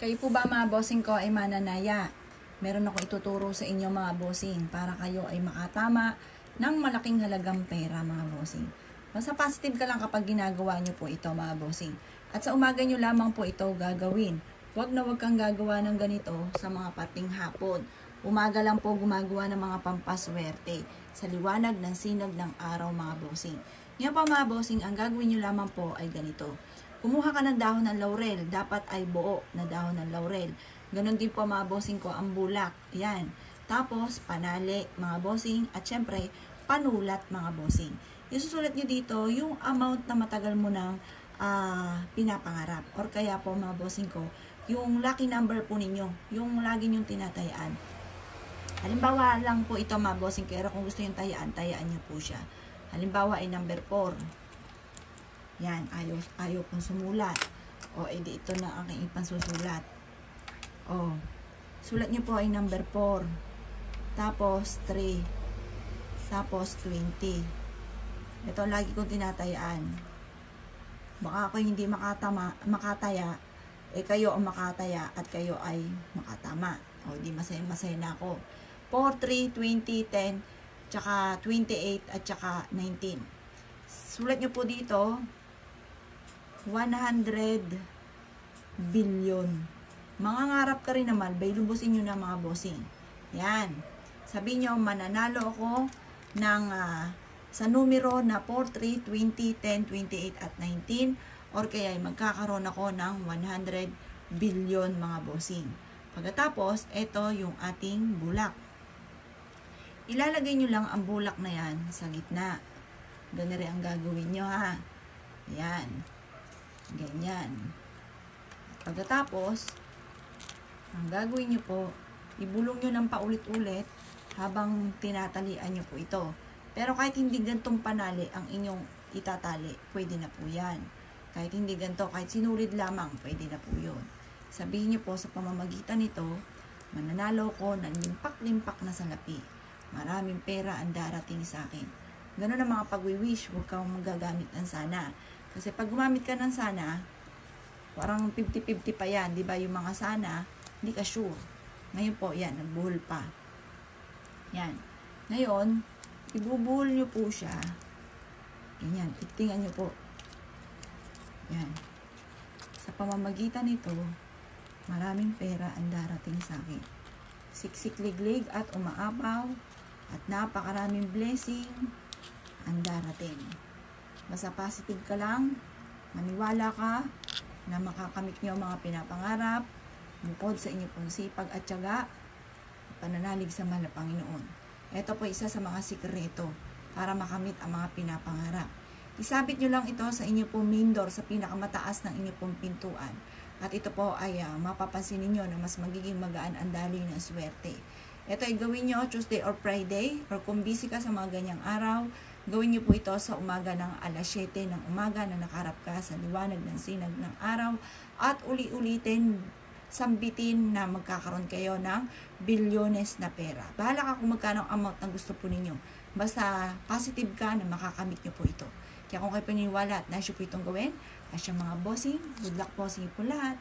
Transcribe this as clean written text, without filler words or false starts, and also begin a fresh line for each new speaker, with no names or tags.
Kayo po ba mga bossing ko ay mananaya? Meron ako ituturo sa inyo mga bossing para kayo ay makatama ng malaking halagang pera mga bossing. Basta positive ka lang kapag ginagawa nyo po ito mga bossing. At sa umaga nyo lamang po ito gagawin. Huwag na huwag kang gagawa ng ganito sa mga parting hapon. Umaga lang po gumagawa ng mga pampaswerte sa liwanag ng sinag ng araw mga bossing. Ngayon pa mga bossing, ang gagawin nyo lamang po ay ganito. Kumuha ka ng dahon ng laurel, dapat ay buo na dahon ng laurel. Ganon din po mga bossing ko ang bulak. Yan. Tapos panali mga bossing at syempre panulat mga bossing. Isusulat nyo dito yung amount na matagal mo nang pinapangarap. Or kaya po mga bossing ko, yung lucky number po ninyo, yung lagi nyong tinatayaan. Halimbawa lang po ito mga bossing, kaya kung gusto yung tayaan nyo po siya. Halimbawa ay number 4. Yan, ayaw pong sumulat. O, edi ito na aking ipansusulat. O, sulat nyo po ay number 4. Tapos 3. Tapos 20. Ito lagi kong tinatayaan. Baka ako hindi makataya, kayo ang makataya at kayo ay makatama. O, di masaya na ako. 4, 3, 20, 10, tsaka 28 at tsaka 19. Sulat nyo po dito 100 billion. Mangangarap ka rin naman, bay lubusin nyo na mga bossing. Yan. Sabihin nyo, mananalo ako ng sa numero na 4, 3, 20, 10, 28 at 19. Or kaya magkakaroon ako ng 100 billion mga bossing. Pagkatapos, ito yung ating bulak. Ilalagay nyo lang ang bulak na yan sa gitna. Ganyan rin ang gagawin nyo ha. Yan. Ganyan. Pagkatapos, ang gagawin nyo po, ibulong nyo ng paulit-ulit habang tinatalian nyo po ito. Pero kahit hindi gantong panali ang inyong itatali, pwede na po yan. Kahit hindi ganto, kahit sinulid lamang, pwede na po yun. Sabihin nyo po sa pamamagitan nito, mananalo ko ng limpak-limpak na salapi. Maraming pera ang darating sa akin. Ganun ang mga pag-wish, huwag kang magagamit ng sana. Kasi pag gumamit ka ng sana, parang 50-50 pa yan, di ba? Yung mga sana, hindi ka sure. Ngayon po, yan, nagbuhol pa. Yan. Ngayon, ibubuhol nyo po siya. Ganyan, tingnan nyo po. Yan. Sa pamamagitan nito, maraming pera ang darating sa akin. Siksik-liglig at umaapaw at napakaraming blessing ang darating. Basta positive ka lang, maniwala ka na makakamit nyo ang mga pinapangarap, bukod sa inyo pong sipag at tiyaga, pananalig sa mahal na Panginoon. Ito po isa sa mga sikreto para makamit ang mga pinapangarap. Isabit nyo lang ito sa inyo pong main door, sa pinakamataas ng inyo pong pintuan. At ito po ay mapapansin ninyo na mas magiging magaan ang daloy ng swerte. Ito ay gawin nyo Tuesday or Friday, or kung busy ka sa mga ganyang araw, gawin nyo po ito sa umaga ng alas 7 ng umaga na nakaharap ka sa liwanag ng sinag ng araw at uli-ulitin, sambitin na magkakaroon kayo ng bilyones na pera. Bahala ka kung magkano ang amount na gusto po ninyo. Basta positive ka na makakamit nyo po ito. Kaya kung kayo paniniwala at nais po itong gawin, at siyang mga bossing, good luck po sa inyo po lahat.